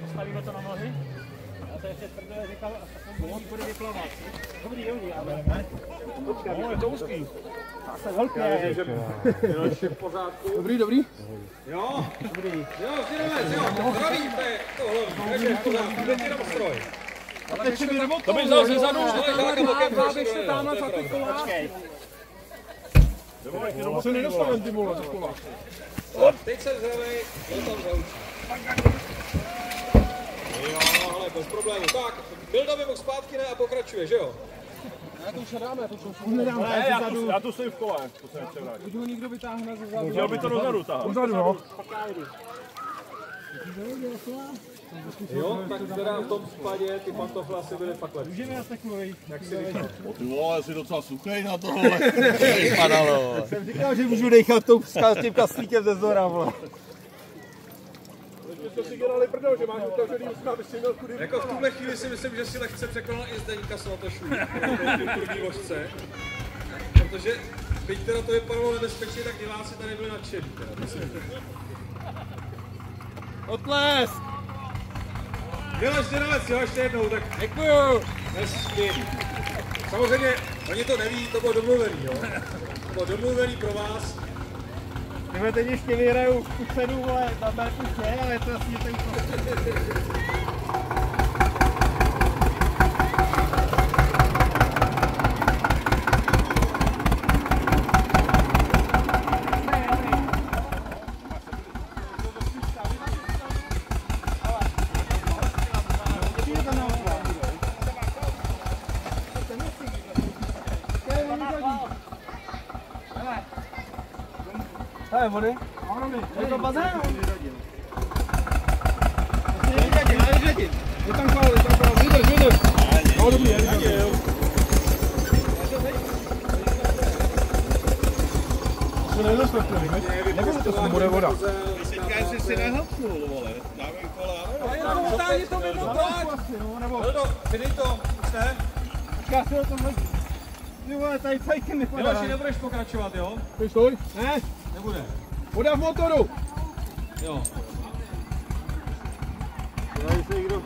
Postavíme to na nohy. A to ještě tvrdé říkal, on bude vyplavat. Dobrý, ale no, je to úzký. Se velký. Ještě v pořádku. Dobrý, dobrý. Jo, dobrý. Jo, Zinovec, jo, zdravím, to je tohle, takže v pořádku, jdete jenom stroj. To bych vzal zezadu. Běžte tamhle za ty kola. To se nedostaneme ty vole za kola. Teď jsem zdravej, byl tam zauč. Jo, hele, bez problémů. Tak, Milda by mohl zpátky, ne, a pokračuje, že jo? Já to už nedáme, to už nedáme. Já tu stojím v kole, to se nechce vrátit. Když ho někdo vytáhne ze zadu. Chtěl by to dozadu tahat. Dozadu, no. Jo, tak teda v tom případě ty pantofle asi byly fakt lepší. Můžeme nás takovej. Jak si říkal? Ty vole, jsi docela suchej na tohle. Vypadalo. Jsem říkal, že můžu dechat s tím kaslíkem ze zora, vole. Jste si dělali prdel, že máš otevřený ústa, aby si měl kudy. Jako v tuhle chvíli si myslím, že si lehce překonal i Zdeňka Svatošů v první ložce. Protože byť teda to vypadalo nebezpečně, tak diváci tady byli nadšení. Otles! Miloš Zinovec, jo, ještě jednou, tak Děkuju! hezky. Samozřejmě, oni to neví, to bylo domluvený, jo. To bylo domluvený pro vás. Kdyby teď ještě vyhraju tu cenu, vole, na Berku je, ale to asi je ten Hele, vody. Je to bazén? Nevyřadím. Je tam kval, vydrž. No dobrý, je. To nedostatne, nebude to bude voda. Teďka jsi si nehlapnul, vole. Dáme kola. No, táhni to mi Nebo... Vydej to, už ne? Já si o tom vezmu. Ty vole, tady cajky nepadá. Miloši, nebudeš pokračovat, jo? Ty stoj? Ne. Nebude. Voda v motoru. Jo. Tady se někdo...